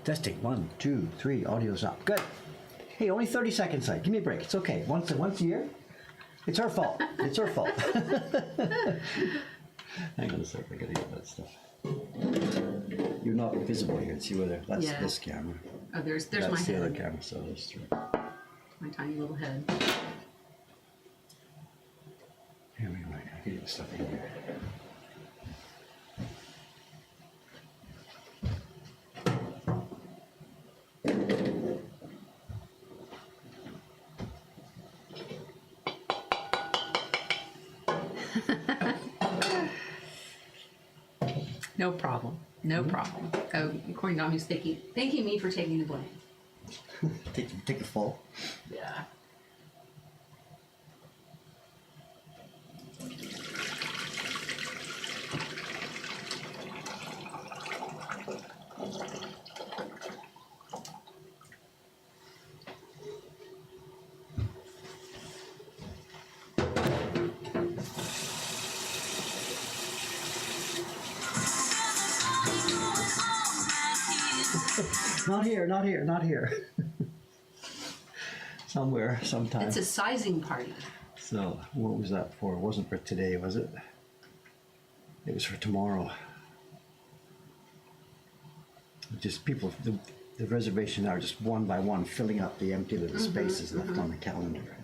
Testing, 1, 2, 3, audio's up. Good. Hey, only 30 seconds, like, give me a break. It's okay. Once a year. It's our fault. It's our fault. Hang on a sec, I gotta get that stuff. You're not visible here. See whether that's this camera. Oh, there's that's my the head. other camera, so there's three. My tiny little head. Here we go. I can get the stuff in here. No problem. No problem. Oh, according to Dom, he's thanking me for taking the blame. Take the fall. Yeah. Not here, not here, not here. Somewhere, sometime. It's a sizing party. So, what was that for? It wasn't for today, was it? It was for tomorrow. Just people, the reservations are just one by one filling up the empty little spaces left on the calendar.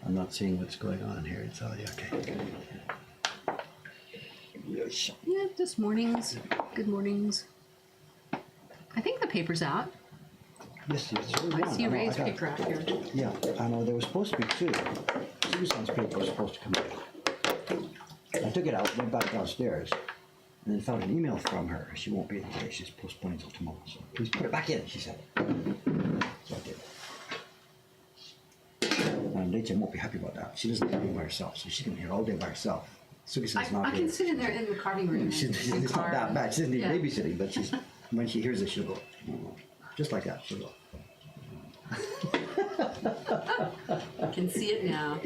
I'm not seeing what's going on here. It's all okay. Yeah, just mornings. Good mornings. I think the paper's out. Yes, yes. I see Ray's paper out here. Yeah, I know there was supposed to be two. Susan's paper was supposed to come out. I took it out, went back downstairs, and then found an email from her. She won't be in today. She's postponing until tomorrow. So please put it back in, she said. So I did. And Rachel won't be happy about that. She doesn't like being by herself, so she can be here all day by herself. Sugison's not I here. can sit in there in the carving room. It's not that bad. She doesn't need Yeah. babysitting, but she's when she hears it, she'll go. "Oh," just like that. She'll go. I can see it now.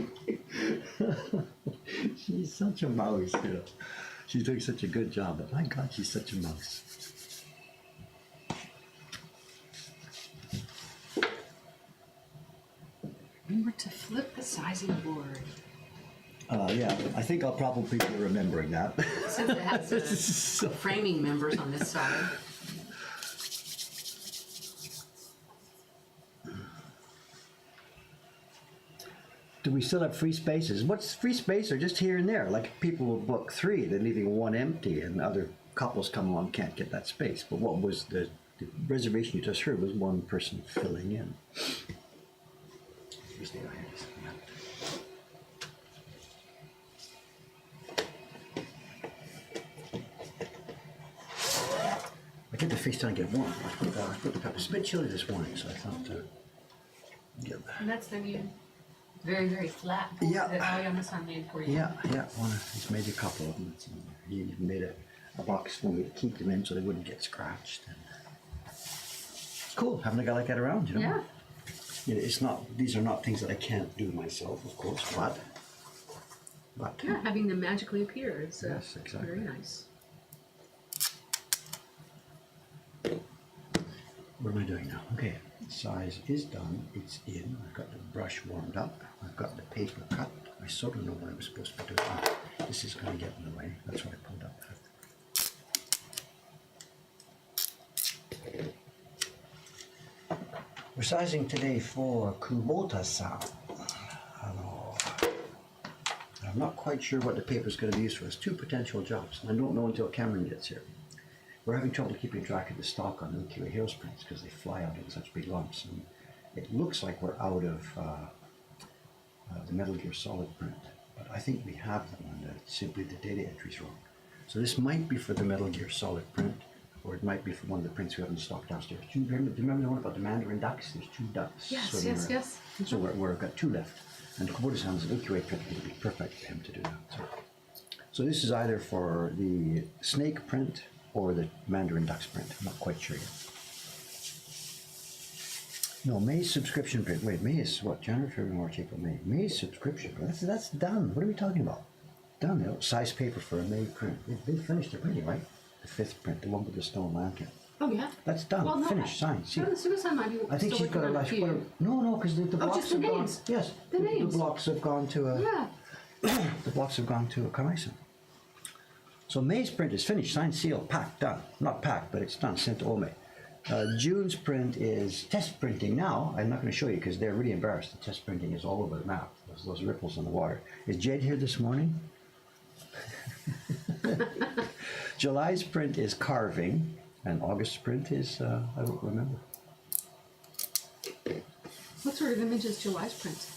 She's such a mouse, you know. She's doing such a good job, but my God, she's such a mouse. Remember to flip the sizing board. Yeah, I think I'll probably be remembering that. Since it has So- framing members on this side. Do we still have free spaces? What's free space or just here and there? Like people will book 3, they're leaving 1 empty, and other couples come along can't get that space. But what was the reservation you just heard was 1 person filling in. Here's the items. I get the face down and get warm. I put the pepper. It's a bit chilly this morning, so I thought get that. And that's the new, very, very flat board Yeah. that Aliana-san made for you. Yeah, he's made a couple of them. He even made a box for me to keep them in so they wouldn't get scratched. And it's cool having a guy like that around, you know. Yeah. It's not; these are not things that I can't do myself, of course, but Yeah, having them magically appear is Yes, exactly. very nice. what am I doing now? Okay, size is done. It's in. I've got the brush warmed up. I've got the paper cut. I sort of know what I'm supposed to be doing. This is going to get in the way. That's why I pulled up that. We're sizing today for Kubota-san. I'm not quite sure what the paper is going to be used for. It's 2 potential jobs, and I don't know until Cameron gets here. We're having trouble keeping track of the stock on Milky Way Hills prints because they fly out in such big lumps, and it looks like we're out of the Metal Gear Solid print, but I think we have them, and simply the data entry's wrong. So this might be for the Metal Gear Solid print, or it might be for one of the prints we have in stock downstairs. Do you remember the one about the Mandarin ducks? There's 2 ducks. Yes, swimming yes, around. yes. So we've got 2 left, and Kubota-san's Milky Way print would be perfect for him to do that. So this is either for the snake print or the Mandarin ducks print. I'm not quite sure yet. No, May's subscription print. Wait, May is what? January, February, March, April, May. May's subscription. That's done. What are we talking about? done. You know, size paper for a May print. They finished the printing, right? The 5th print, the one with the stone lantern. Oh, yeah? That's done. Well, no, Finished, signed, No, the sealed. suicide might be I think still she's got a working on last few. quarter. No, because the blocks just the have gone. names. Yes, The names. The blocks have gone to a. Yeah. The blocks have gone to a Carmison. So May's print is finished, signed, sealed, packed, done. Not packed, but it's done, sent to Ome. June's print is test printing now. I'm not going to show you because they're really embarrassed. The test printing is all over the map. Those ripples on the water. Is Jed here this morning? July's print is carving, and August's print is, I don't remember. What sort of image is July's print?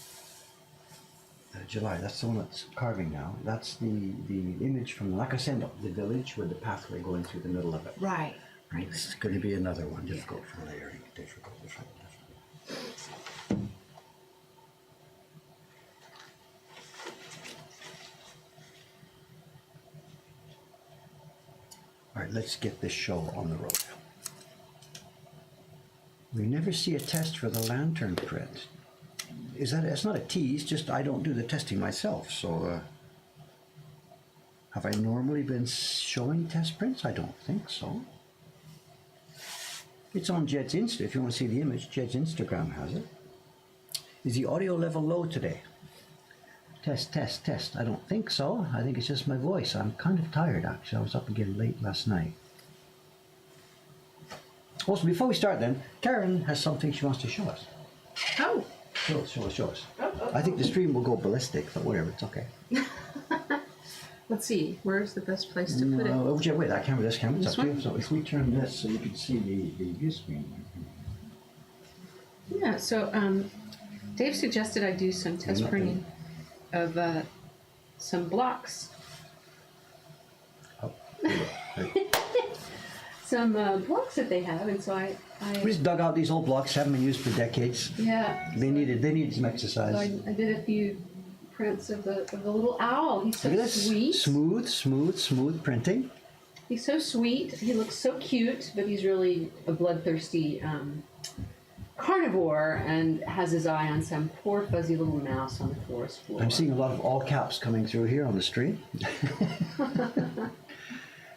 July, that's the one that's carving now. That's the image from Lacasendo, the village with the pathway going through the middle of it. Right. It's going to be another one, difficult for layering, difficult. All right, let's get this show on the road. We never see a test for the lantern print. It's not a tease, just I don't do the testing myself, so have I normally been showing test prints? I don't think so. It's on Jed's Insta. If you want to see the image, Jed's Instagram has it. Is the audio level low today? Test, test, test. I don't think so. I think it's just my voice. I'm kind of tired, actually. I was up again late last night. Also, before we start then, Karen has something she wants to show us. Oh. Show us. I think the stream will go ballistic, but whatever, it's okay. Let's see. Where's the best place to put it? Oh, wait, that camera, this camera, it's This up to you. one? So if we turn this so you can see the view screen. Yeah. So Dave suggested I do some test printing of some blocks. Oh, Some blocks that they have, and so I we just dug out these old blocks, haven't been used for decades. yeah. They needed some So exercise. I did a few prints of the little owl. He's so Look at this. sweet. Smooth printing. He's so sweet. He looks so cute, but he's really a bloodthirsty carnivore and has his eye on some poor fuzzy little mouse on the forest floor. I'm seeing a lot of all caps coming through here on the stream.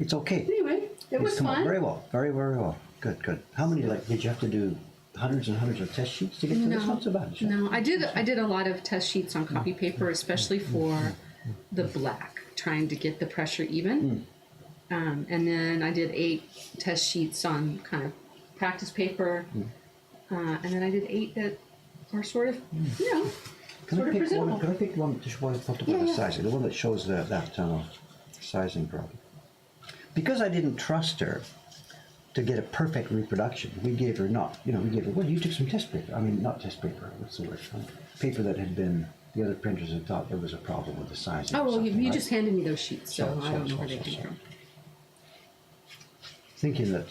It's okay. Anyway, it was It's come out fun. very well. Very well. Good. How many, did you have to do hundreds and hundreds of test sheets to get to this? Not so bad. No, I did a lot of test sheets on copy paper, especially for the black, trying to get the pressure even. And then I did 8 test sheets on kind of practice paper. And then I did 8 that are sort of, Can I pick presentable. one? Can I pick one? Just one to talk about the sizing. The one that shows that sizing problem. Because I didn't trust her to get a perfect reproduction, we gave her well, you took some test paper. I mean, not test paper. What's the word? Paper that had been. The other printers had thought there was a problem with the sizing. Oh, or well, something, you right? just handed me those sheets, so I don't know where they came from. Thinking that,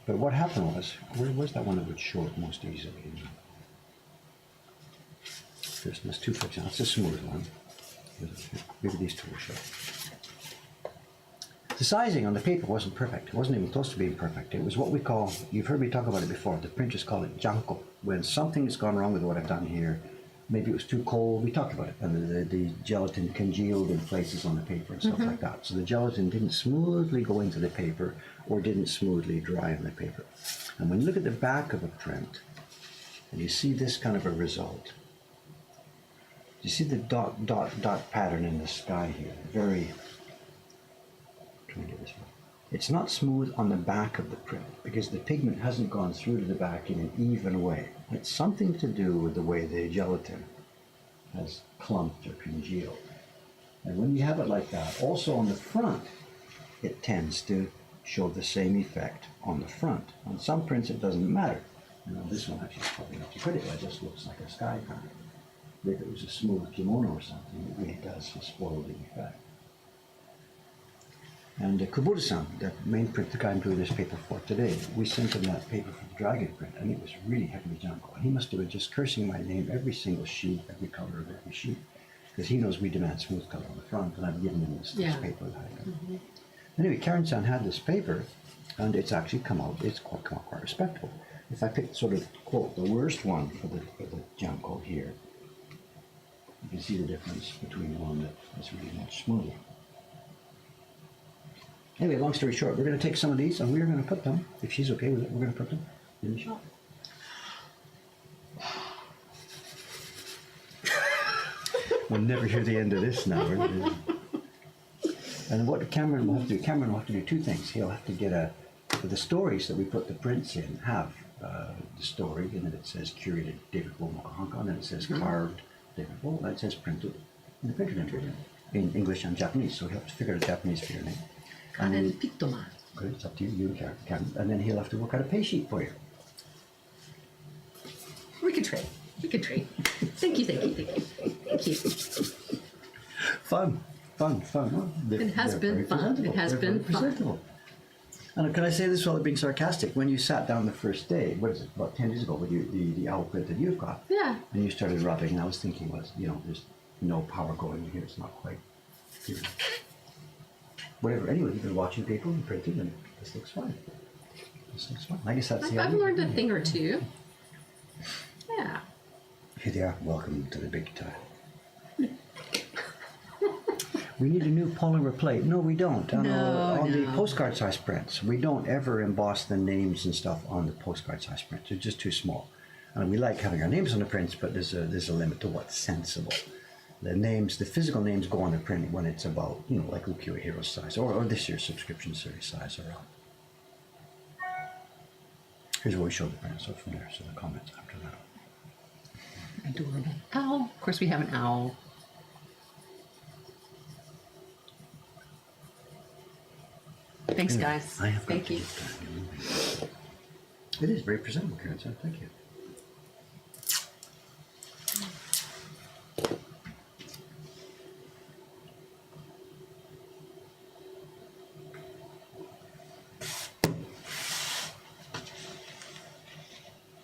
but what happened where was that one that would show it most easily? There's 2, for example. It's a smooth one. Maybe these 2 will show. The sizing on the paper wasn't perfect. It wasn't even close to being perfect. It was what we call, you've heard me talk about it before, the printers call it janko. When something's gone wrong with what I've done here, maybe it was too cold, we talked about it, and the gelatin congealed in places on the paper and stuff like that. So the gelatin didn't smoothly go into the paper or didn't smoothly dry on the paper. And when you look at the back of a print, and you see this kind of a result, you see the dot pattern in the sky here, very, trying to get this right. It's not smooth on the back of the print because the pigment hasn't gone through to the back in an even way. It's something to do with the way the gelatin has clumped or congealed. And when you have it like that, also on the front, it tends to show the same effect on the front. On some prints, it doesn't matter. This one actually is probably not too pretty. It just looks like a sky kind of. If it was a smooth kimono or something, it really does spoil the effect. And Kubota-san, the main print, the guy I'm doing this paper for today, we sent him that paper for the dragon print, and it was really heavily janko. He must have been just cursing my name every single sheet, every color of every sheet, because he knows we demand smooth color on the front, and I've given him this paper that I got. Anyway, Karen-san had this paper, and it's actually come out quite respectable. If I pick sort of, quote, the worst one for the janko here, you can see the difference between the one that is really much smoother. Anyway, long story short, we're going to take some of these and we're going to put them, if she's okay with it, we're going to put them in the shop. We'll never hear the end of this now. And what Cameron will have to do, Cameron will have to do two things. He'll have to get for the stories that we put the prints in, have the story, and then it says curated David Wool Mokahonka, and then it says carved David Wool, and it says printed in the printed entry in English and Japanese. So he'll have to figure out Japanese for your name. And Karen then, Pittoma. good, it's up to you and Cameron. And then he'll have to work out a pay sheet for you. We can trade. We can trade. Thank you. Thank you. Fun. Well, It has been fun. It has been fun. And can I say this without being sarcastic? When you sat down the first day, what is it, about 10 days ago, with the owl print that you've got, Yeah. and you started rubbing, and I was thinking, there's no power going in here. It's not quite, whatever. Anyway, you've been watching people and printing, and this looks fine. I guess that's the I've idea. learned a thing or two. Yeah. Here they are. Welcome to the big time. We need a new polymer plate. No, we don't. On the postcard size prints, we don't ever emboss the names and stuff on the postcard size prints. They're just too small. And we like having our names on the prints, but there's a limit to what's sensible. The physical names go on the print when it's about, like Ukiyo Hero size or this year's subscription series size or up. Here's what we showed the prints. So from there, so the comments after that. Adorable. Owl. Of course, we have an owl. Thanks, guys. I have got Thank to you. get that. It is very presentable, Karen. So thank you.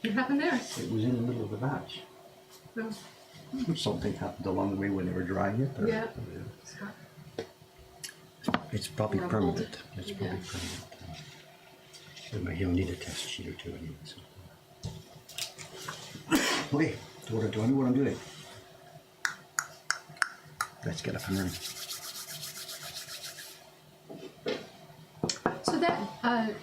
What happened there? It was in the middle of the batch. Oh, Something happened along the way when they were drying it. Yeah. It's probably Or a permanent. mold. It's probably Yeah. permanent. He'll need a test sheet or two anyway. So. Okay, do I know what I'm doing? Let's get up and running. So that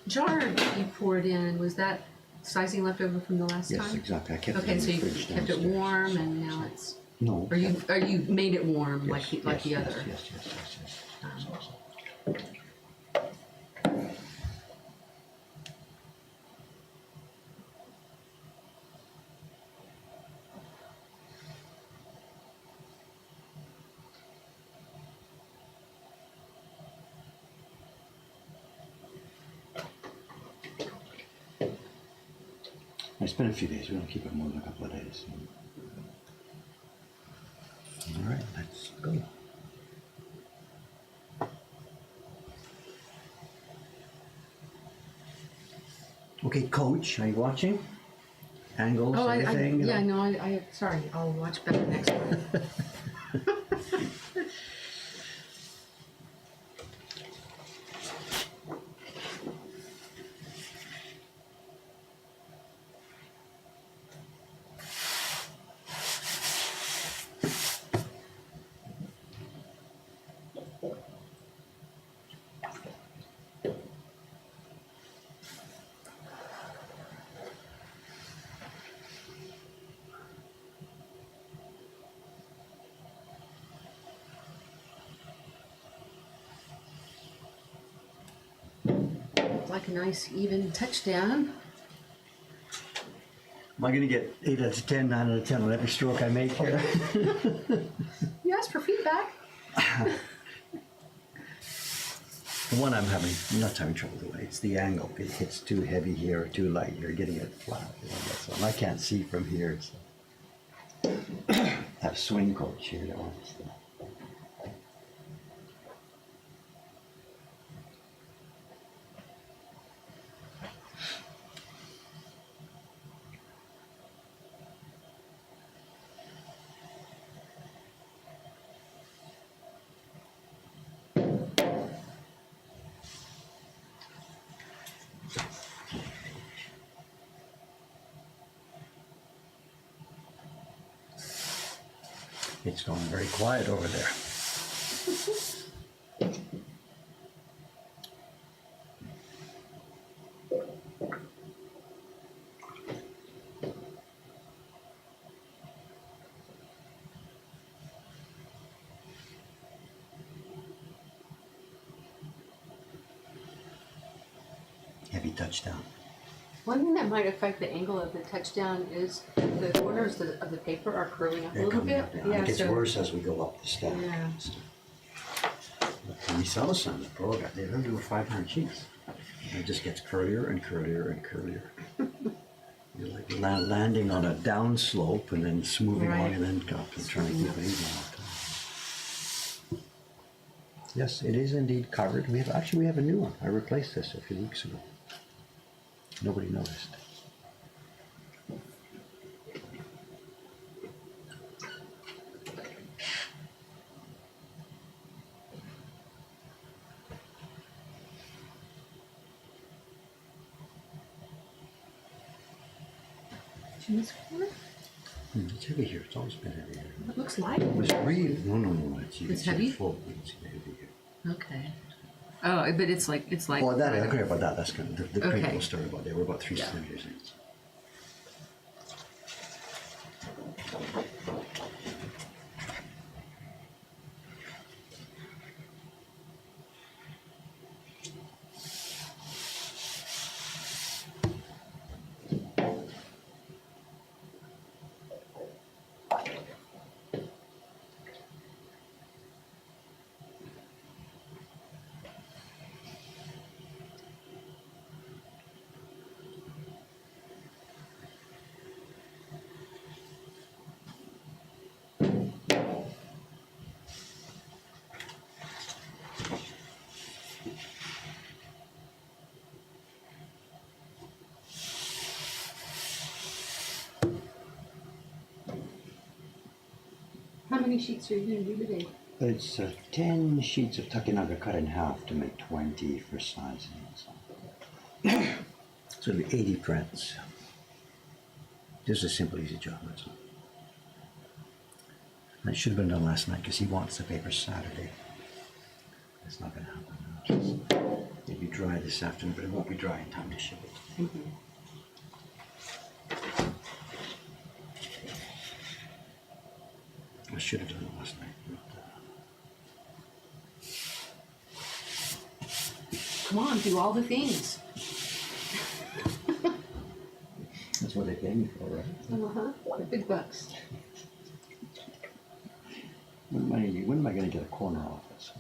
jar you poured in, was that sizing left over from the last Yes, time? exactly. I kept it Okay, in so the you fridge kept it downstairs. warm and now it's. No. Or you made it warm Yes, like the yes, other. Yes. It's been a few days. We don't keep it more than a couple of days. All right, let's go. Okay, Coach, are you watching? Angles, Oh, everything? sorry, I'll watch better next time. Like a nice even touchdown. Am I going to get 8 out of 10, 9 out of 10 on every stroke I make here? You asked for feedback. The one I'm not having trouble with, it's the angle. It hits too heavy here or too light. You're getting it flat. That's all. I can't see from here. So. That swing coach here. That one. It's going very quiet over there. heavy touchdown. One thing that might affect the angle of the touchdown is the corners of the paper are curling up a They're little coming bit. up now. It gets so worse as we go up the stack. Yeah. But we saw some of the program. They're doing 500 sheets. And it just gets curlier and curlier and curlier. You're like landing on a down slope and then smoothing along Right. and then up and trying to keep it even all the time. Yes, it is indeed covered. We have a new one. I replaced this a few weeks ago. Nobody noticed. Jim's corner? It's heavy here. It's always been heavy here. It looks light. It was really no. It's heavy? Full. It's heavy here. Okay. Oh, but it's like Oh, that I don't care about that. That's kind of the Okay. print will start about there. We're about 3 Yeah. centimeters in. How many sheets are you going to do today? It's 10 sheets of tucking out. I cut in half to make 20 for sizing. So it'll be 80 prints. Just a simple, easy job. That's all. That should have been done last night because he wants the paper Saturday. That's not going to happen. It'll be dry this afternoon, but it won't be dry in time to ship it. Mm-hmm. I should have done it last night. Come on, do all the things. That's what they pay me for, right? Uh-huh. Big bucks. When am I going to get a corner office?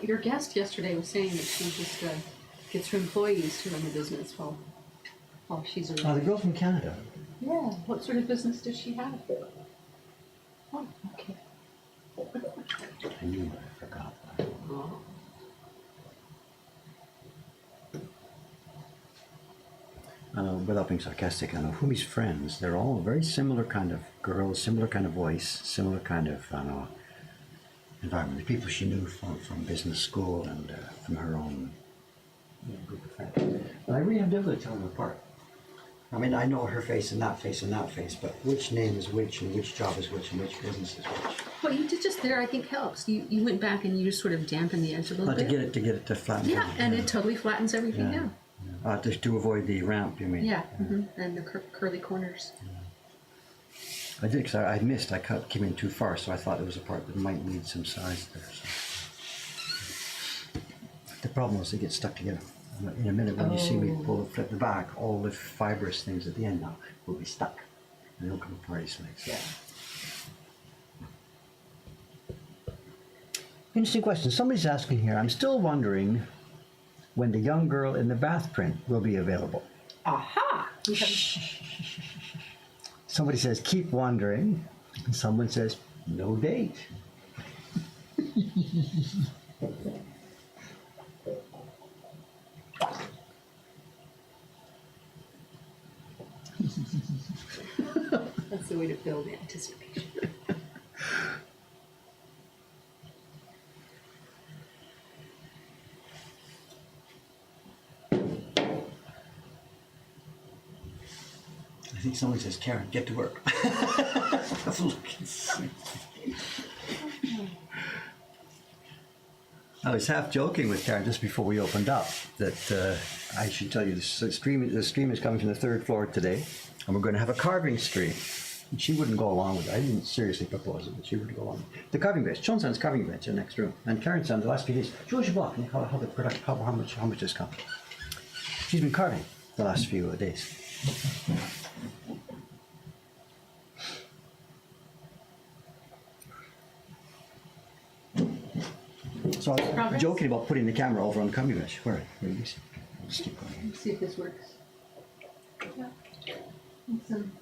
Your guest yesterday was saying that she just gets her employees to run the business while she's Oh, around. the girl from Canada. Yeah. What sort of business does she have? Oh, okay. I knew it. I forgot. Oh. Without being sarcastic, I know Fumi's friends, they're all very similar kind of girls, similar kind of voice, similar kind of environment. The people she knew from business school and from her own group of friends. And I really have difficulty telling them apart. I mean, I know her face and that face and that face, but which name is which and which job is which and which business is which. What you did just there, I think, helps. You went back and you just sort of dampened the edge a little But bit. to get it to flatten. Yeah, and it totally flattens everything Yeah. down. To avoid the ramp, you mean? Yeah, and the curly corners. I did because I missed. Came in too far, so I thought there was a part that might need some size there. So. The problem was they get stuck together. In a minute, when you see me flip the back, all the fibrous things at the end now will be stuck, and they'll come apart easily. So. Yeah. Interesting question. Somebody's asking here. I'm still wondering when the young girl in the bath print will be available. Aha! We have Somebody says, keep wondering. And someone says, no date. That's the way to build anticipation. I think think someone says, Karen, get to work. I was half joking with Karen just before we opened up that I should tell you the stream is coming from the third floor today, and we're going to have a carving stream. And she wouldn't go along with it. I didn't seriously propose it, but she wouldn't go along. The carving bench, Sean Sand's carving bench in the next room, and Karen Sand the last few days. George Block, and how the product, how much this comes. She's been carving the last few days. So I was Progress? joking about putting the camera over on the carving bench. Where do you see? Just keep going. Let's see if this works. Yeah. Awesome.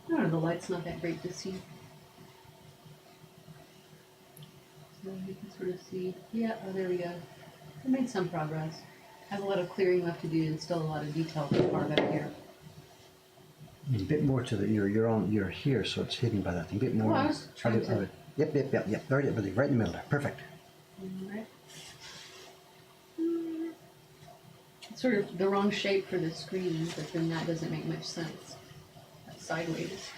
I don't know, the light's not that great to see. So you can sort of see, yeah, oh, there we go. I made some progress. I have a lot of clearing left to do and still a lot of detail to carve out here. A bit more to the you're here, so it's hidden by that thing. A bit more. Well, I was trying to- Yep. Right in the middle there. Perfect. Alright. It's sort of the wrong shape for the screen, but then that doesn't make much sense. That's sideways.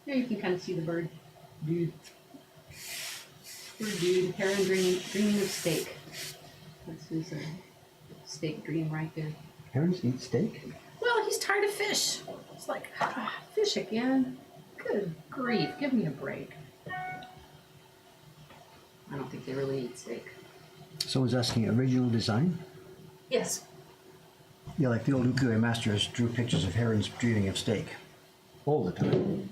There you can kind of see the bird. Dude. Bird dude, heron dreaming of steak. That's his steak dream right there. Herons eat steak? Well, he's tired of fish. It's like, fish again? Good grief, give me a break. I don't think they really eat steak. Someone's asking original design? Yes. Yeah, like the old ukulele masters drew pictures of herons dreaming of steak. All the time.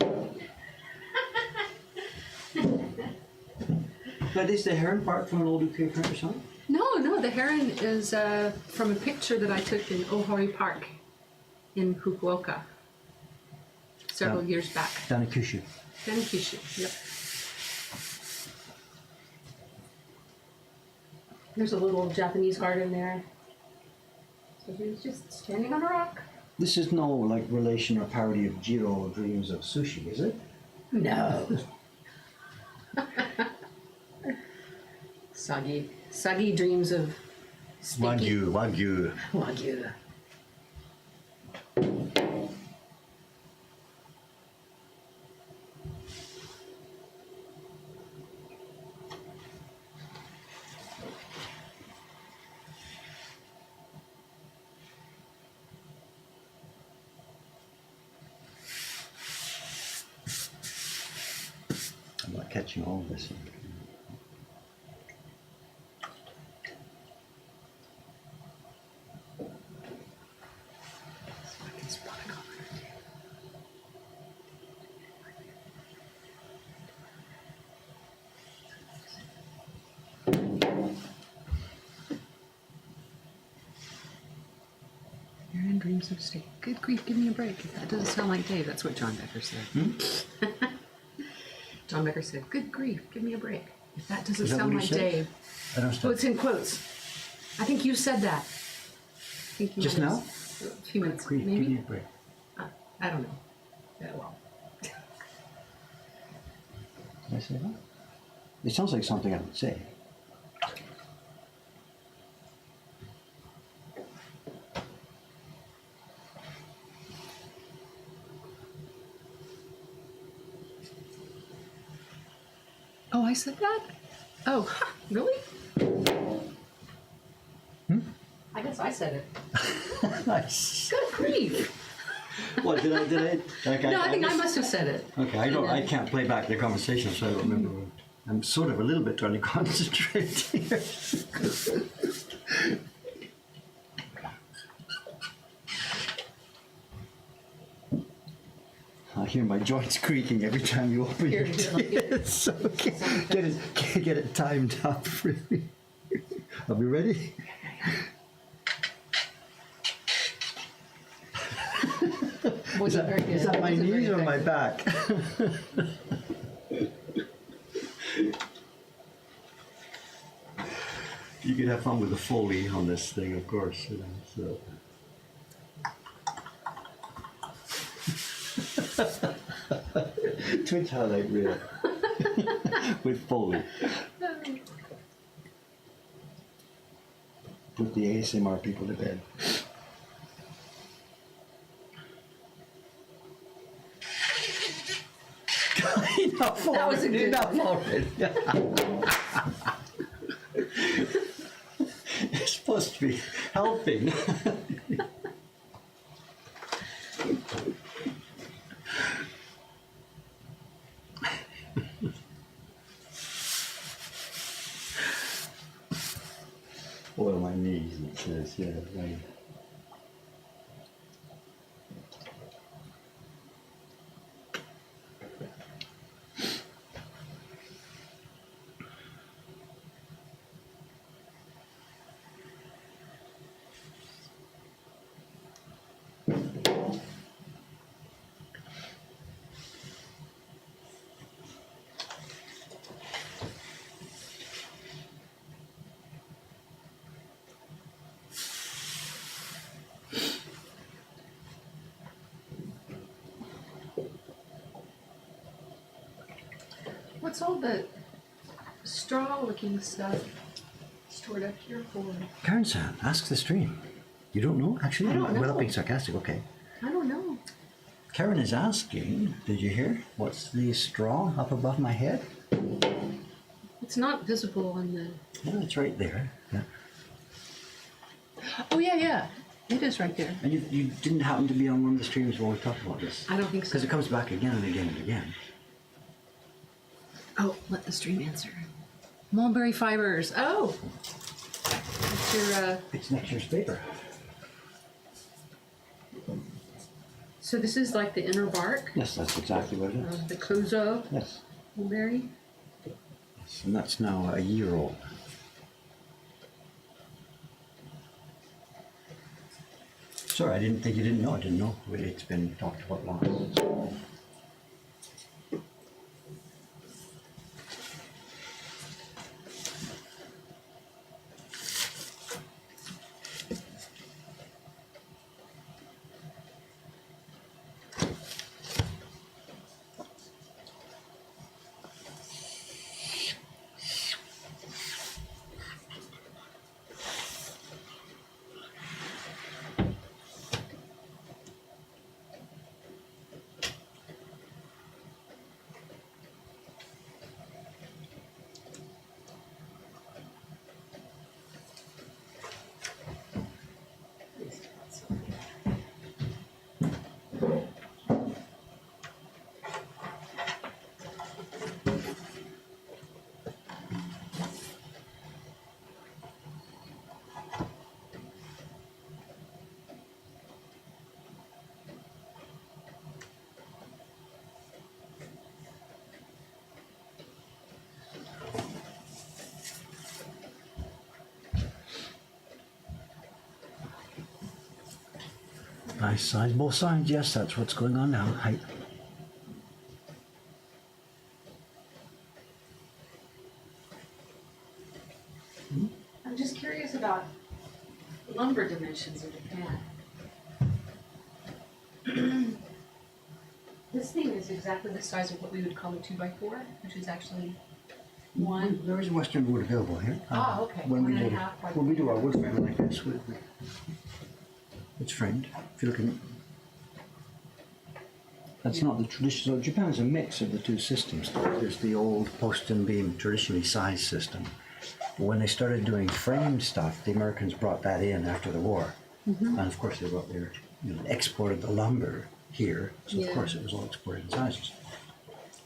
But is the heron part from an old ukulele print or something? No, the heron is from a picture that I took in Ohori Park in Fukuoka several years back. Danakushu. Dankishu, yep. There's a little Japanese garden there. So he was just standing on a rock. This is no like relation or parody of Jiro Dreams of Sushi, is it? No. Sagi dreams of sticky. Wagyu. Wagyu. I'm not catching all of this. I can spot a color. Aaron dreams of steak. Good grief, give me a break. If that doesn't sound like Dave, that's what John Becker said. John Becker said, good grief, give me a break. If that doesn't Is that sound what like he said? Dave. I don't Oh, understand. it's in quotes. I think you said that. I think you Just might now? have- A few minutes, Grief, give me maybe? a break. I don't know. Yeah, well. Did I say that? It sounds like something I would say. Oh, I said that? Oh, really? I guess I said it. Nice. Good grief. What did I? Okay, No, I think I missed- must have said it. Okay, I can't play back the conversation, so I don't remember. I'm sort of a little bit trying to concentrate here. I hear my joints creaking every time you open Here, your here, let me get it. so get it timed up, really. Are we ready? Wasn't very good. Is that my Wasn't very knees or my effective. back? You could have fun with the Foley on this thing, of course. You know, so. Twitch highlight reel with Foley. Put the ASMR people to bed. Enough That was a good enough one. already. It's supposed to be helping. Oil my knees, it says, yeah, right. What's all the straw-looking stuff stored up here for? Karen-san, ask the stream. You don't know? Actually, I don't without know. being sarcastic, okay. I don't know. Karen is asking, did you hear? What's the straw up above my head? It's not visible on the. Yeah, it's right there. Yeah. Oh, yeah. It is right there. And you didn't happen to be on one of the streams when we talked about this? I don't think so. Because it comes back again and again and again. Oh, let the stream answer. Mulberry fibers. Oh, It's your, It's next year's paper. so this is like the inner bark Yes, that's exactly what it is. of the kozo Yes. mulberry. Yes, and that's now a year old. Sorry, I didn't think you didn't know. I didn't know. It's been talked about long. Nice size, both sides. Yes, that's what's going on now. Height. I'm just curious about lumber dimensions in Japan. This thing is exactly the size of what we would call a 2x4, which is actually one. There is Western wood available here. Ah, okay. When we One and do a half by when we do our wood frame like this, it's framed. If you look at that's not the traditional. Japan is a mix of the two systems. There's the old post and beam, traditionally sized system. But when they started doing frame stuff, the Americans brought that in after the war, and of course they brought their, exported the lumber here. So Yeah. of course it was all exported in sizes.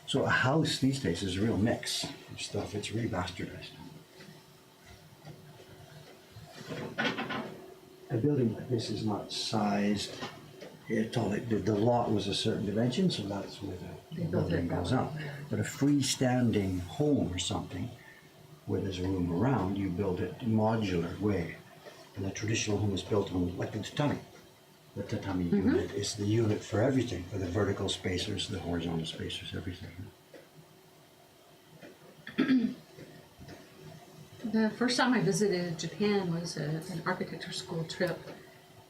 So a house these days is a real mix of stuff. It's really bastardized. A building like this is not sized at all. The lot was a certain dimension, so that's where They the built it building that goes way, up. yeah. But a freestanding home or something, where there's a room around, you build it modular way. And the traditional home is built on like the tatami. The tatami unit is the unit for everything, for the vertical spacers, the horizontal spacers, everything. The first time I visited Japan was an architecture school trip,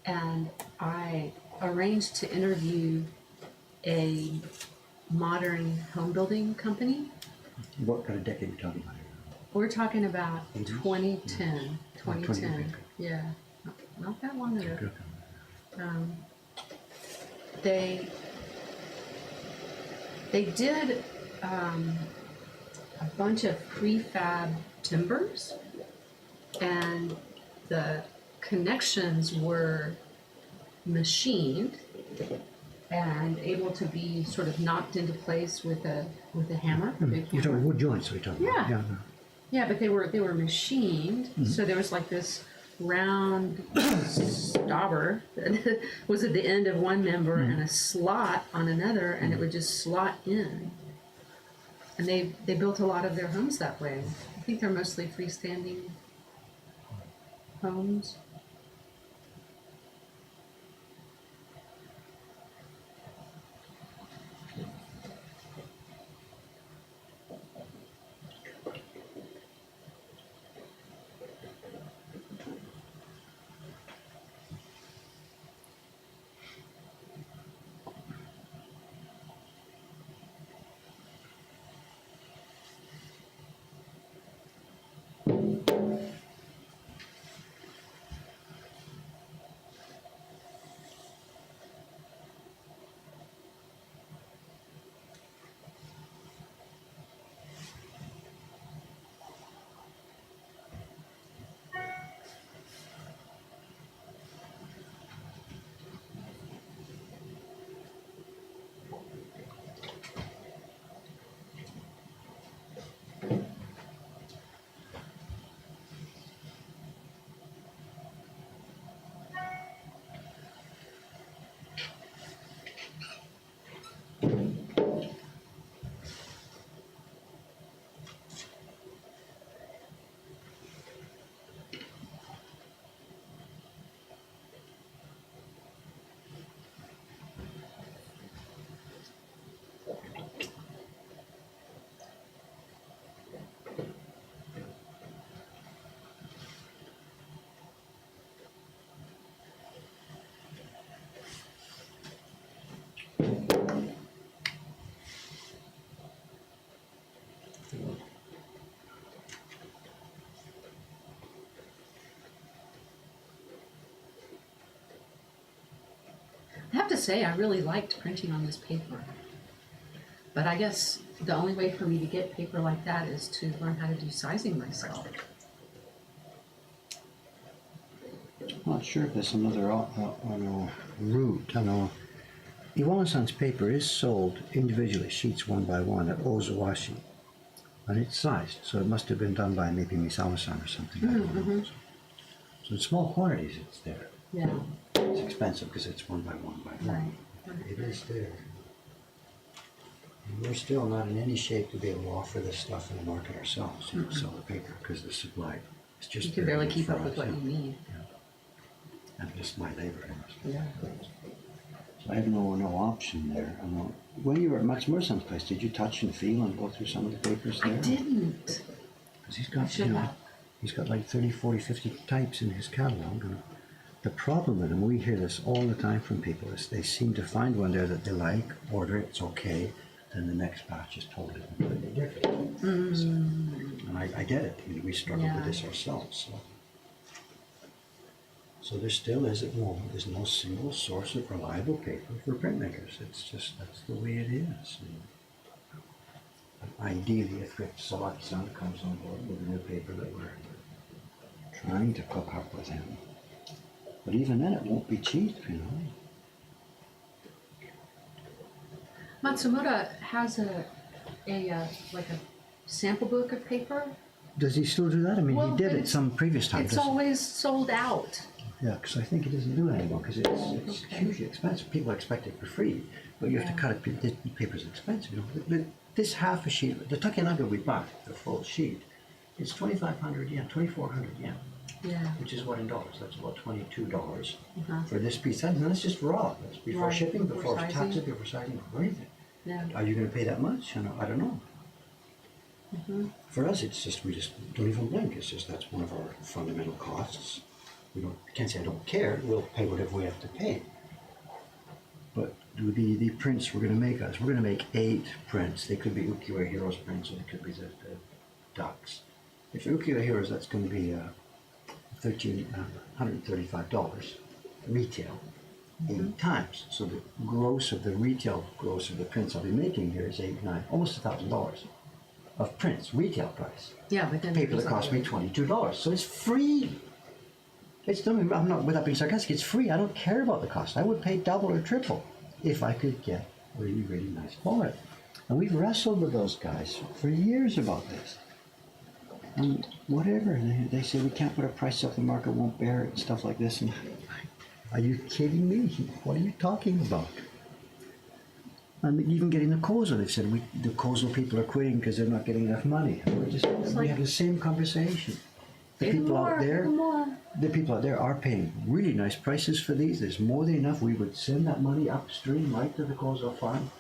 and I arranged to interview a modern home building company. What kind of decade are you talking about? We're talking about 80s? 2010. 2010. okay. Yeah, not that long ago. Good. They did a bunch of prefab timbers, and the connections were machined and able to be sort of knocked into place with a hammer. A big You're talking hammer. wood joints, we're talking about. Yeah. Yeah, but they were machined, so there was like this round stopper that was at the end of one member and a slot on another, and it would just slot in. And they built a lot of their homes that way. I think they're mostly freestanding homes. I have to say, I really liked printing on this paper. But I guess the only way for me to get paper like that is to learn how to do sizing myself. Not sure if there's another route. I know. Iwan & Sons paper is sold individually, sheets one by one, at Ozawashi. And it's sized, so it must have been done by maybe Misawa-san or something. I don't know. So in small quantities, it's there. Yeah. It's expensive because it's one by one by one. Right. It is there. And we're still not in any shape to be able to offer this stuff in the market ourselves, sell the paper, because the supply is just You can very barely good keep for up with us, what yeah. you need. And just my labor. Yeah. So I have no option there. I know. When you were at Matsumura-san's place, did you touch and feel and go through some of the papers I there? didn't. Because he's I got, should have. he's got like 30, 40, 50 types in his catalog. And the problem with them, we hear this all the time from people, is they seem to find one there that they like, order it, it's okay, then the next batch is totally completely different. And I get it. I mean, we struggle with Yeah. this ourselves. So there still is at the moment, there's no single source of reliable paper for printmakers. It's just, that's the way it is. And ideally, if Sawaki-san comes on board with a new paper that we're trying to cook up with him. But even then, it won't be cheap, you know. Matsumura has a like a sample book of paper. Does he still do that? I mean, Well, he did but it it's- some previous time. It's doesn't he? always sold out. Yeah, because I think he doesn't do it anymore because it's Okay. hugely expensive. People expect it for free, but you have to Yeah. cut it. The paper's expensive. You know, this half a sheet, the Takenaga we bought, the full sheet, it's 2,500 yen, 2,400 yen, Yeah. which is what in dollars? That's about $22 Uh-huh. for this piece. And that's just raw. That's before Right, shipping, before before sizing. taxes, before sizing, before anything. Yeah. Are you going to pay that much? I don't know. For us, it's just we just don't even blink. It's just that's one of our fundamental costs. We can't say I don't care. We'll pay whatever we have to pay. But the prints we're going to make we're going to make 8 prints. They could be Ukiyo-e Heroes prints, or they could be the ducks. If they're Ukiyo-e Heroes, that's going to be $135 retail. 8 times. So the gross of the retail gross of the prints I'll be making here is 8, 9, almost $1,000 of prints, retail price. Yeah, but then Paper there's that cost me other- $22. So it's free. I'm not, without being sarcastic, it's free. I don't care about the cost. I would pay double or triple if I could get really, really nice quality. And we've wrestled with those guys for years about this. And whatever, they say we can't put a price up, the market won't bear it, and stuff like this. And are you kidding me? What are you talking about? And even getting the COSO, they've said the COSO people are quitting because they're not getting enough money. We like- have the same conversation. The people out there, the people out there are paying really nice prices for these. There's more than enough. We would send that money upstream right to the COSO farm.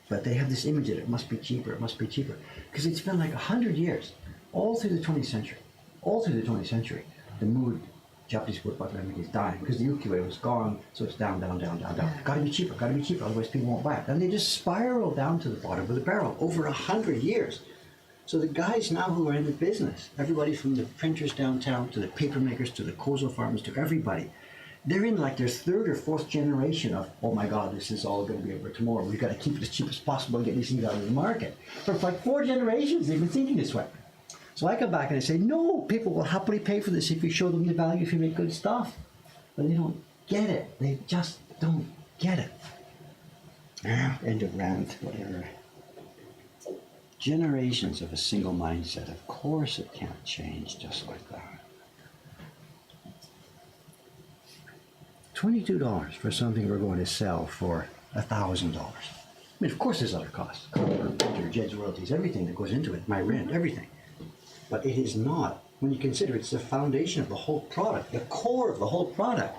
But they have this image that it must be cheaper, it must be cheaper. Because it's been like 100 years, all through the 20th century. All through the 20th century, the mood, Japanese wood butter is dying because the ukiyo-e was gone, so it's down, down, down, down, down. Gotta be cheaper, otherwise people won't buy it. And they just spiral down to the bottom of the barrel over 100 years. So the guys now who are in the business, everybody from the printers downtown to the paper makers to the COSO farmers to everybody, they're in like their third or fourth generation of, oh my God, this is all going to be over tomorrow. We've got to keep it as cheap as possible and get these things out of the market. For like 4 generations, they've been thinking this way. So I come back and I say, no, people will happily pay for this if you show them the value, if you make good stuff. But they don't get it. They just don't get it. End of rant, whatever. Generations of a single mindset. Of course it can't change just like that. $22 for something we're going to sell for $1,000. I mean, of course there's other costs. Printer, Jed's royalties, everything that goes into it, my rent, everything. But it is not, when you consider it's the foundation of the whole product, the core of the whole product.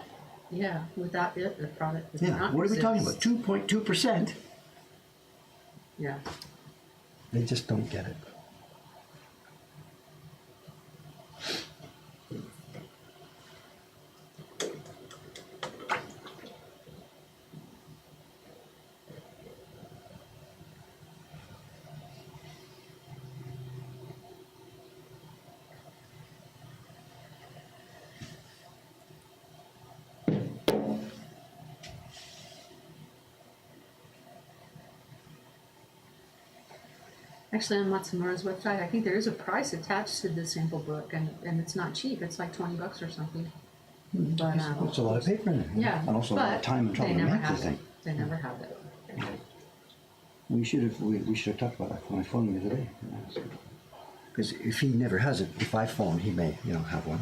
Yeah, without it, the product would Yeah, not what are we talking exist. about? 2.2%? Yeah. They just don't get it. Actually, on Matsumura's website, I think there is a price attached to the sample book, and it's not cheap. It's like $20 or something. But It's a lot of paper in it. yeah, And also a lot of but time and trouble they to never make the have thing. it. They never have it. We should have talked about that when I phoned him the other day. Because if he never has it, if I phone, he may, have one.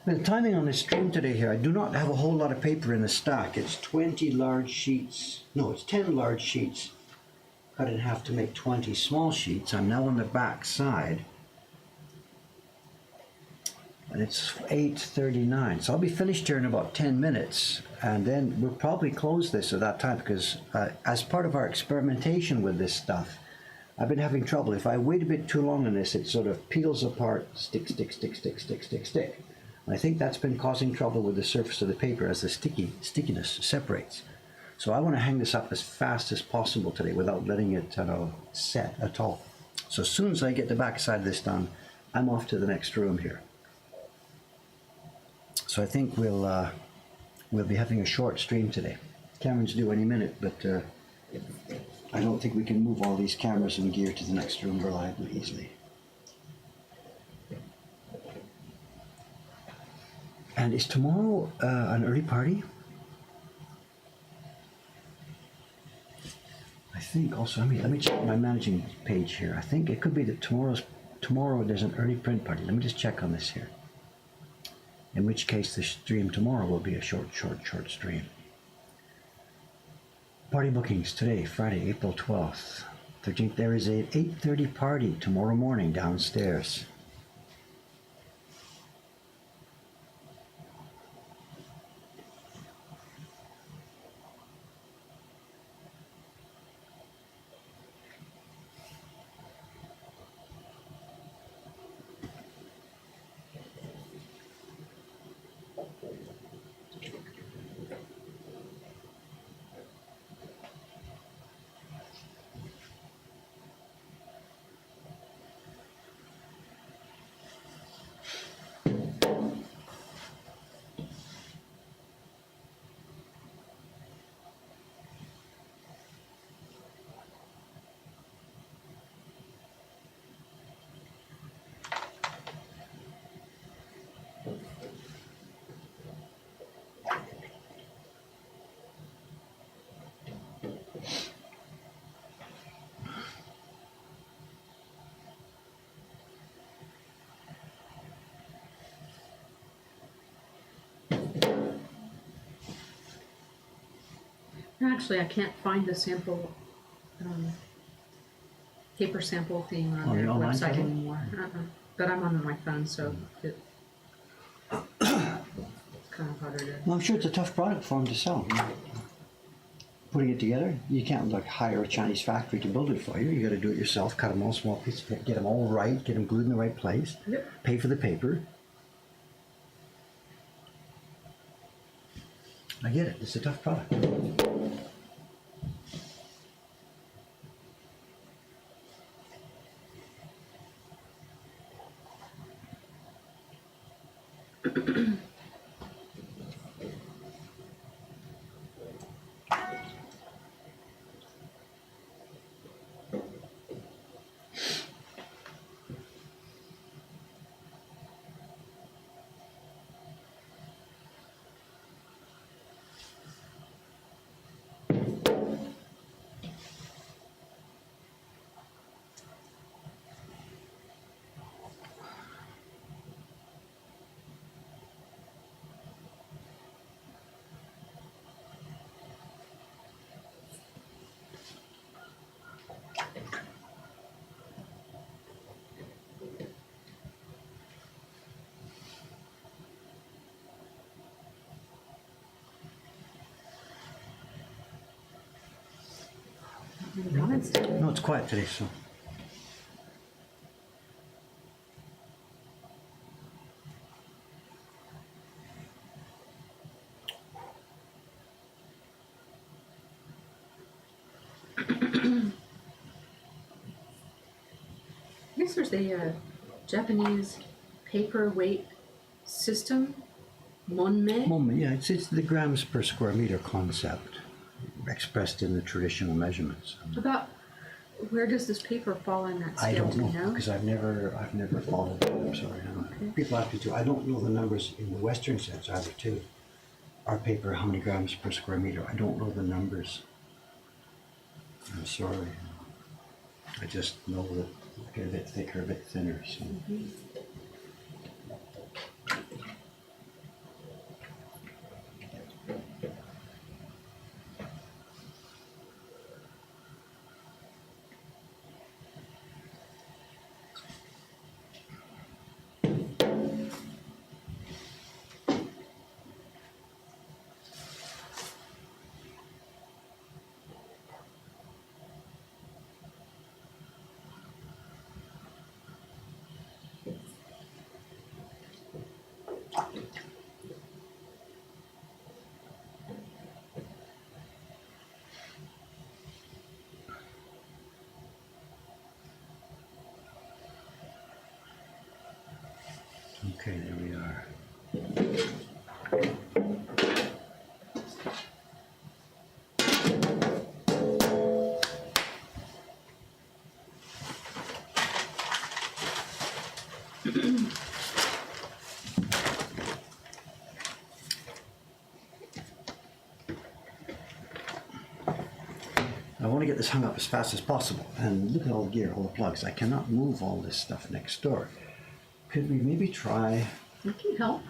The timing on this stream today here, I do not have a whole lot of paper in the stack. It's 20 large sheets. No, it's 10 large sheets. Cut in half to make 20 small sheets. I'm now on the back side. And it's 8:39, so I'll be finished here in about 10 minutes, and then we'll probably close this at that time because as part of our experimentation with this stuff, I've been having trouble. If I wait a bit too long on this, it sort of peels apart, stick, stick, stick, stick, stick, stick, stick. And I think that's been causing trouble with the surface of the paper as the stickiness separates. So I want to hang this up as fast as possible today without letting it set at all. So as soon as I get the back side of this done, I'm off to the next room here. So I think we'll be having a short stream today. Cameron's due any minute, but I don't think we can move all these cameras and gear to the next room reliably easily. And is tomorrow an early party? I think also, let me check my managing page here. I think it could be that tomorrow there's an early print party. Let me just check on this here. In which case the stream tomorrow will be a short stream. Party bookings today, Friday, April 12th, 13th. There is a 8:30 party tomorrow morning downstairs. Actually, I can't find the sample, paper sample thing on On their the online website tablet? anymore. But I'm on my phone, so it's kind of harder to. Well, I'm sure it's a tough product for them to sell. Putting it together, you can't like hire a Chinese factory to build it for you. You got to do it yourself. Cut them all small pieces, get them all right, get them glued in the right place. Yep. Pay for the paper. I get it. It's a tough product. Comments? No, it's quiet today, so. I guess there's a Japanese paperweight system, Monme. Moment, yeah, it's the grams per square meter concept expressed in the traditional measurements. About where does this paper fall in that scale? I don't do you know because I've never followed it. I'm sorry. No. Okay. People ask me to. I don't know the numbers in the Western sense either. Too. Our paper, how many grams per square meter? I don't know the numbers. I'm sorry. I just know that they're a bit thicker, a bit thinner. So. Okay, there we are. I want to get this hung up as fast as possible. And look at all the gear, all the plugs. I cannot move all this stuff next door. Could we maybe try? It can help.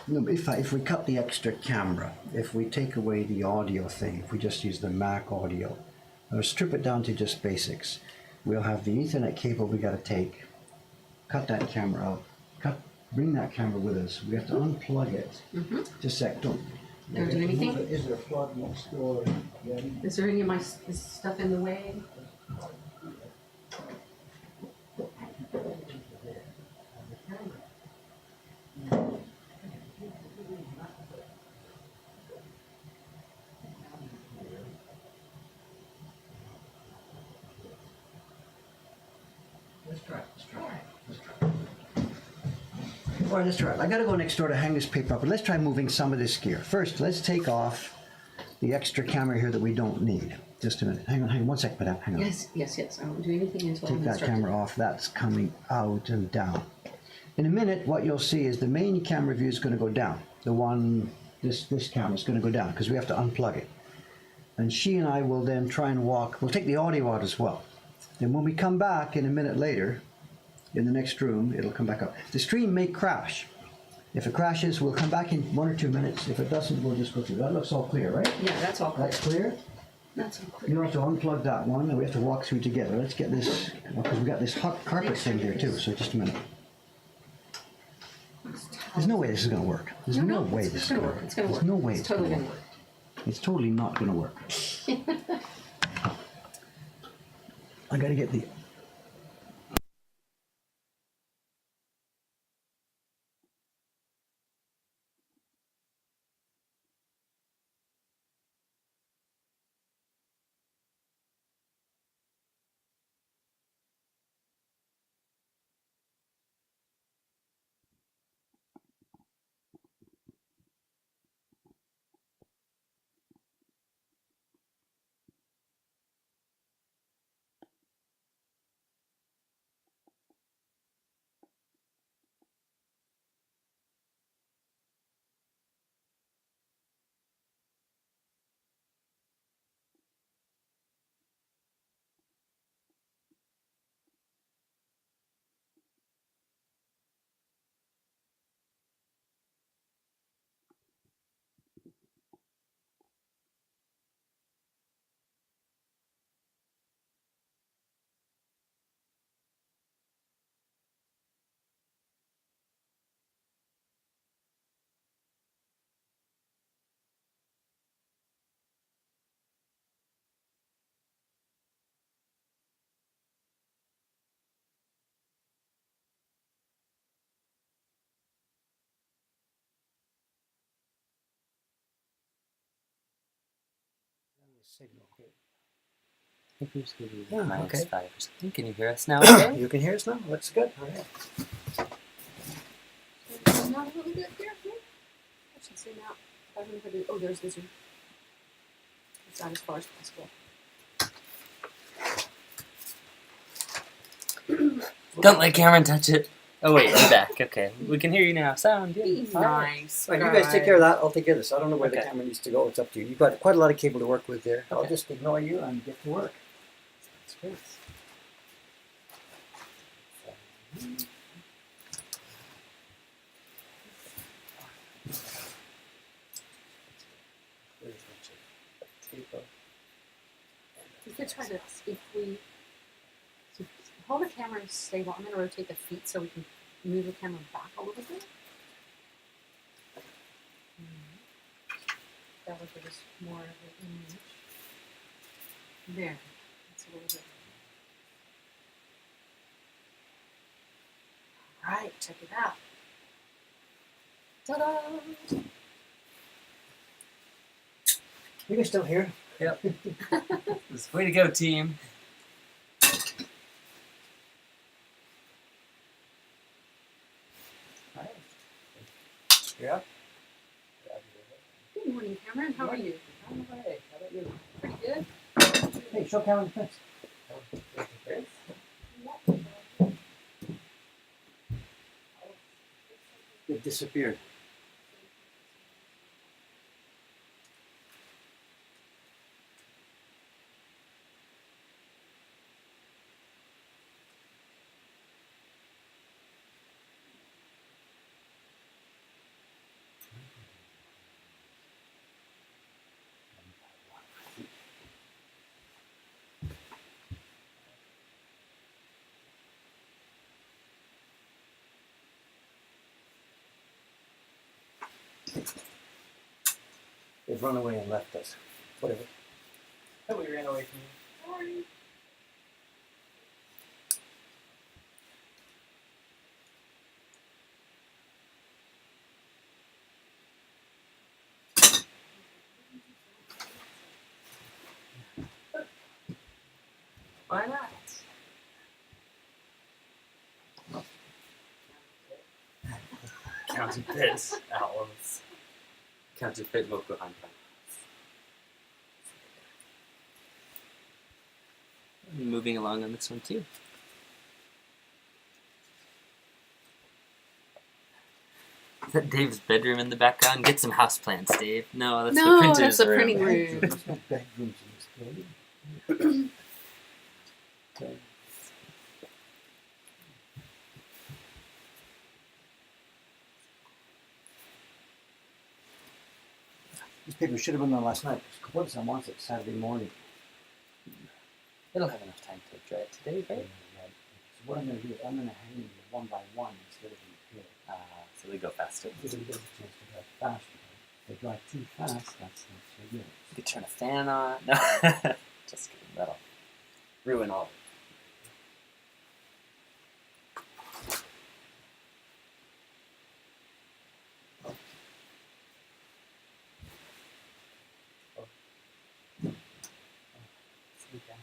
No, if we cut the extra camera, if we take away the audio thing, if we just use the Mac audio, or strip it down to just basics, we'll have the Ethernet cable we got to take, cut that camera out, bring that camera with us. We have to unplug it. Just a sec, don't Don't do anything? Is there a plug next door? Yeah. Is there any of my stuff in the way? Let's try it. All right, let's try it. I gotta go next door to hang this paper up, but let's try moving some of this gear. First, let's take off the extra camera here that we don't need. Just a minute. Hang on 1 second, madam. Hang on. Yes. I won't do anything until Take I'm that instructed. camera off. That's coming out and down. In a minute, what you'll see is the main camera view is going to go down. The one, this camera is going to go down because we have to unplug it. And she and I will then try and walk. We'll take the audio out as well. Then when we come back in a minute later, in the next room, it'll come back up. The stream may crash. If it crashes, we'll come back in 1 or 2 minutes. If it doesn't, we'll just go through. That looks all clear, right? Yeah, that's all clear. That's clear. That's so quick. You have to unplug that one, and we have to walk through together. Let's get this, because we got this hot carpet thing here too. So just a minute. There's no way this is going to work. There's no way this is going to work. It's gonna work. There's no way It's it's totally going to gonna work. It's totally not going to work. I got to get the. Signal here. I think we just give you Yeah, minus okay. 5 or something. Can you hear us now? Okay. You can hear us now? Looks good. All right. Not a little bit here. I should zoom out. I don't know if I do. Oh, there's the zoom. It's not as far as possible. Don't let Cameron touch it. Oh wait, I'm back. Okay, we can hear you now. Sound good. Be All right. nice. All right, you guys take care of that. I'll take care of this. I don't know where the Okay. camera needs to go. It's up to you. You've got quite a lot of cable to work with there. I'll Okay. just ignore you and get to work. That's great. We could try to, if we so hold the camera stable, I'm going to rotate the feet so we can move the camera back a little bit. That would give us more of an image. There. That's a little bit. All right, check it out. Ta-da! You guys still here? Yep. Way to go, team. All right. You're up. Good morning, Cameron. How are you? I'm all right. How about you? Pretty good? Hey, show Cameron the fence. It disappeared. They've run away and left us. Whatever. Oh, we ran away from you. Sorry. Why not? Counterfeit owls. Counterfeit local hunter. Moving along on this one too. Is that Dave's bedroom in the background? Get some houseplants, Dave. No, that's the No, printer's that's the room. printing room. There's no bedrooms in this building. These papers should have been there last night. What wants it Saturday morning? It'll have enough time to dry it today, right? So what I'm going to do is I'm going to hang them one by one instead of in a pair. So they go faster. Give it a chance to dry faster. If they dry too fast, that's not so good. You could turn a fan on. No, just kidding. That'll ruin all of it. Sweet guys.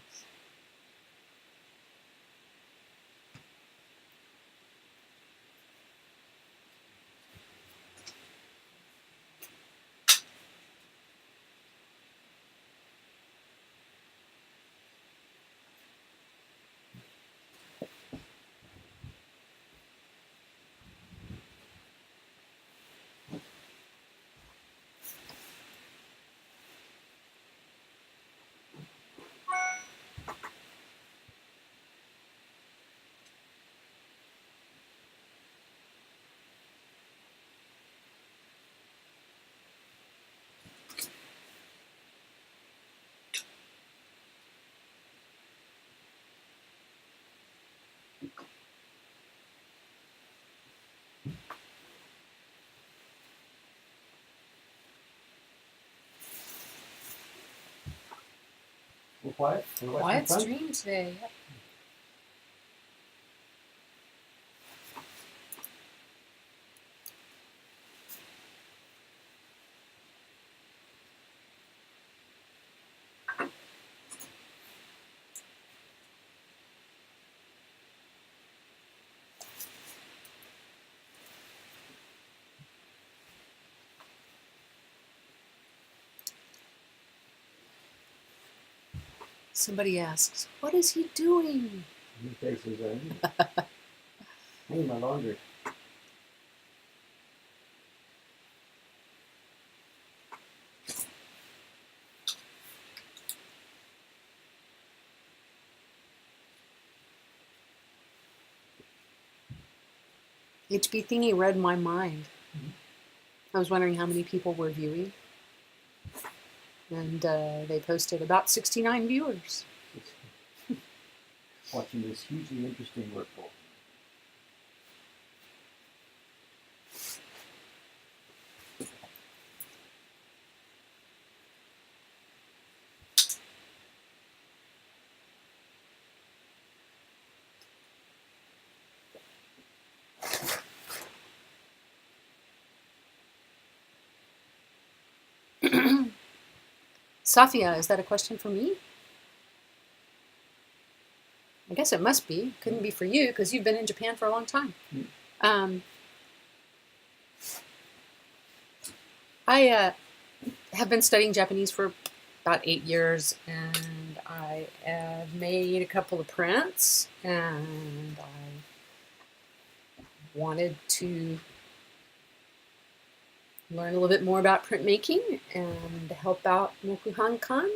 Well, quiet. Quiet stream today. Yep. Somebody asks, "What is he doing?" New faces are in. Hanging my laundry. HB Thingy read my mind. I was wondering how many people were viewing. And they posted about 69 viewers. Watching this hugely interesting workbook. Safia, is that a question for me? I guess it must be. Couldn't be for you because you've been in Japan for a long time. I have been studying Japanese for about 8 years, and I have made a couple of prints, and I wanted to learn a little bit more about printmaking and help out Mokuhan Kan.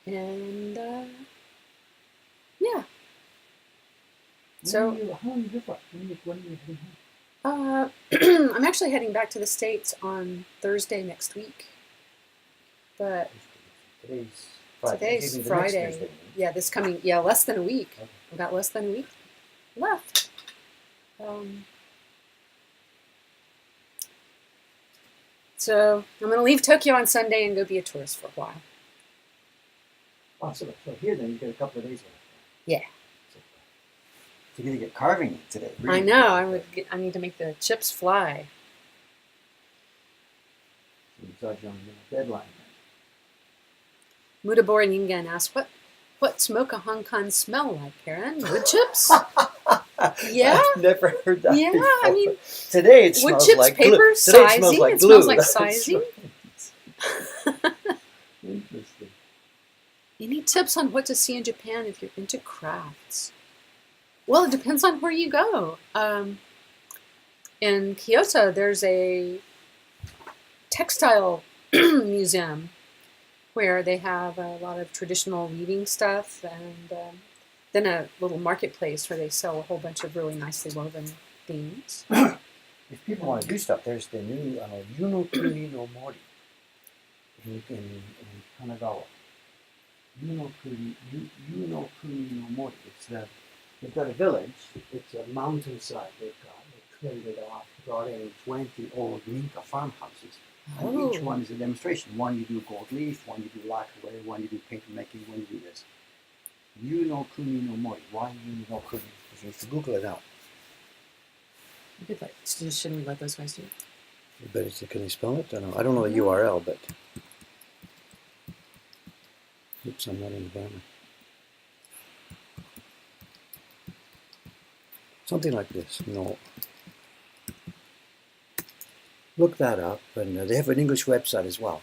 And yeah. So how long you for? When you heading home? I'm actually heading back to the States on Thursday next week. But Today's Friday. today's Excuse me, the next Friday. Thursday. Yeah, less than a week. Okay. I've got less than a week left. So I'm going to leave Tokyo on Sunday and go be a tourist for a while. Oh, so here then you get a couple of days left. Yeah. So you're gonna get carving today. I know. I need to make the chips fly. So you got you on the deadline. Mudabori Ningen asks, what's Mocha Hong Kong smell like, Karen? Wood chips? Yeah. I've never heard that. Yeah, before. I mean, today it wood smells chips, like paper, glue. Today it smells sizing. like It glue. smells like That's sizing. right. Interesting. Any tips on what to see in Japan if you're into crafts? Well, it depends on where you go. In Kyoto, there's a textile museum where they have a lot of traditional weaving stuff, and then a little marketplace where they sell a whole bunch of really nicely woven things. If people want to do stuff, there's the new Yunokuri no Mori in Kanagawa. Kuni no Mori. They've got a village. It's a mountainside they've got. They cleared it off, brought in 20 old Minka farmhouses. And each Oh. one is a demonstration. One you do gold leaf, one you do lacquerware, one you do paper making, one you do this. Kuni no Mori. Why Kuni? Because you have to Google it out. You could like, shouldn't we let those guys do it? But can you spell it? I don't know the URL, but. Oops, I'm not in the banner. Something like this. No. Look that up, and they have an English website as well.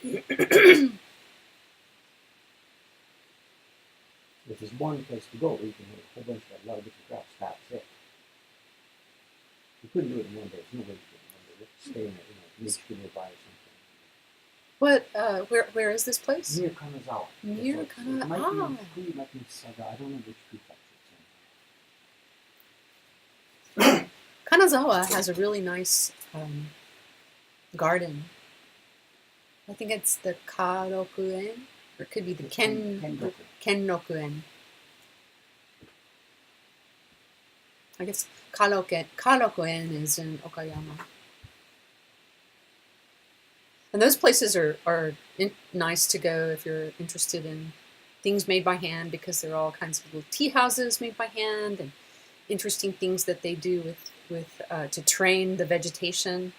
If there's one place to go, you can have a whole bunch of a lot of different crafts. That's it. You couldn't do it in one day. There's no way to do it in one day. You have to stay in it, Michigan nearby or something. What? Where is this place? Near Kanazawa. Near It might Kanazawa. be Fukui, might be Saga. I don't know which prefecture it's Kanazawa has a really nice garden. I think it's the Karokuen, or it could be the Kenroku. Kenrokuen. I guess Karokuen is in Okayama. And those places are nice to go if you're interested in things made by hand, because there are all kinds of little tea houses made by hand and interesting things that they do with to train the vegetation,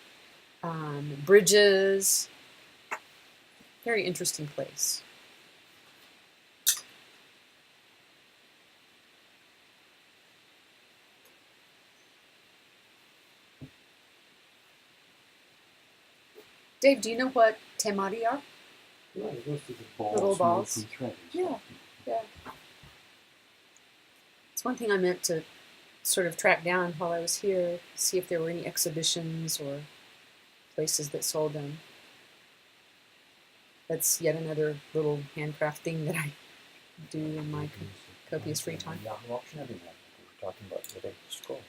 bridges. Very interesting place. Dave, do you know what temari are? Yeah, it goes to the balls. Little made balls. from thread and Yeah. stuff. Yeah. It's one thing I meant to sort of track down while I was here, see if there were any exhibitions or places that sold them. That's yet another little handcraft thing that I do in my copious free time. Yahoo auction everywhere. We were talking about the day scroll.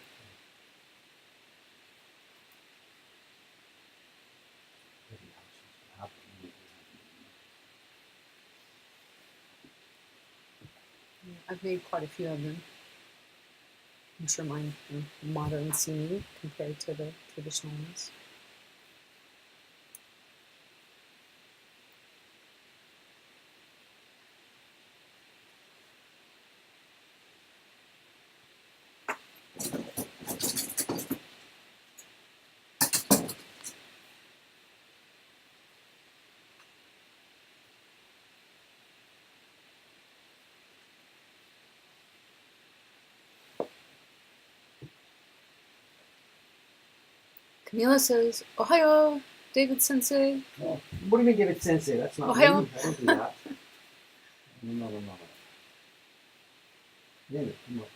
I've made quite a few of them. I'm sure mine are modern seeming compared to the traditional ones. Camila says, "Ohayo, David Sensei." Oh, what do you mean, David Sensei? That's not Ohio. me. I don't do that. No. David, come on.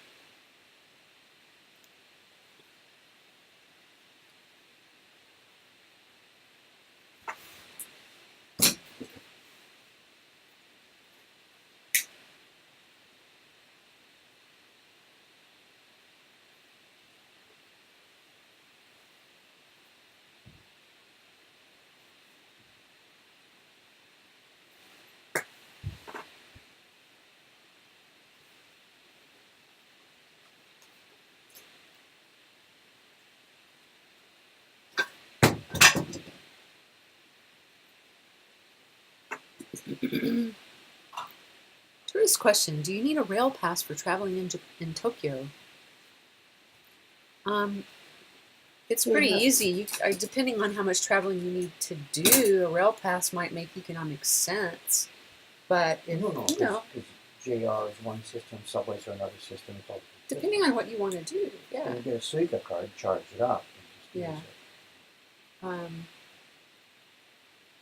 Tourist question: do you need a rail pass for traveling in Tokyo? It's pretty easy. Depending on how much traveling you need to do, a rail pass might make economic sense. But if, No, you know, because JR is one system, subways are another system. It's all depending on what you want to do, yeah. You get a Suica card, charge it up. And just use Yeah. it.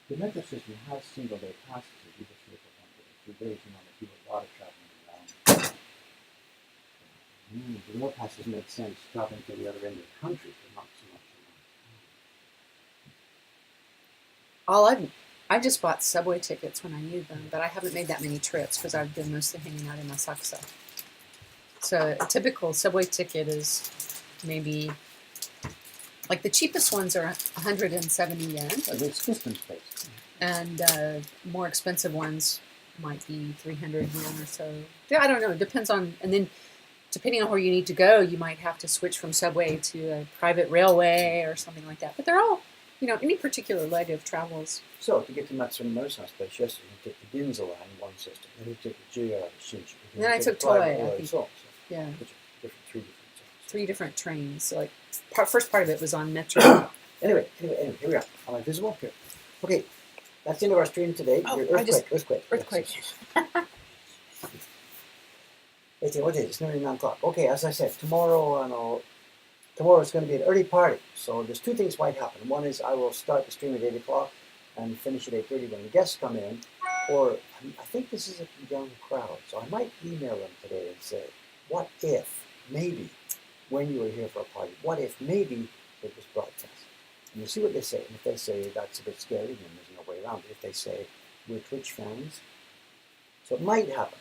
The metro system has single day passes if you just look at 1 day, 2 days, they do a lot of traveling around. The rail passes make sense traveling to the other end of the country, but not so much around. I just bought subway tickets when I needed them, but I haven't made that many trips because I've been mostly hanging out in Asakusa. So a typical subway ticket is maybe, like the cheapest ones are 170 yen. But it's distance based. and more expensive ones might be 300 yen or so. Yeah, I don't know. It depends on, and then depending on where you need to go, you might have to switch from subway to a private railway or something like that. But they're all, any particular leg of travels. So to get to Matsumoto's house place yesterday, you take the Ginza line, one system, then you take the JR to Shinjuku. And then I took the private Toei, I railway. think. So, Yeah, which are three different zones. 3 different trains. So like, first part of it was on Metro. Anyway, here we are. Am I visible? Here. Okay, that's the end of our stream today. Oh, Your I just- earthquake. What is it? It's nearly 9 o'clock. Okay, as I said, tomorrow it's going to be an early party. So there's 2 things might happen. One is I will start the stream at 8 o'clock and finish at 8:30 when the guests come in. Or I think this is a young crowd, so I might email them today and say, what if, maybe, when you were here for a party, what if maybe it was broadcast? And we'll see what they say. And if they say that's a bit scary, then there's no way around it. If they say we're Twitch fans, so it might happen.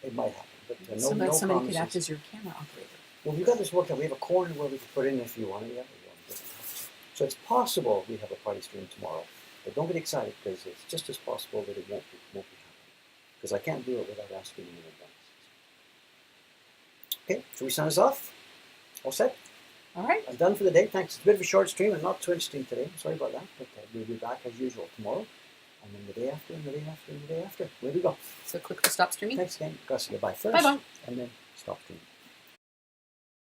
It might happen. But Somebody could promises. act as your camera operator. Well, we've got this worked out. We have a corner where we can put in if you want it. Yeah, so it's possible we have a party stream tomorrow. But don't get excited because it's just as possible that it won't be happening. Because I can't do it without asking you in advance. Okay, should we sign us off? All set? All right. I'm done for the day. Thanks. It's a bit of a short stream and not too interesting today. Sorry about that. But we'll be back as usual tomorrow. And then the day after, and the day after, and the day after. Where we go. So click the stop streaming. Thanks again. Gotta say goodbye first. Bye-bye. And then stop streaming.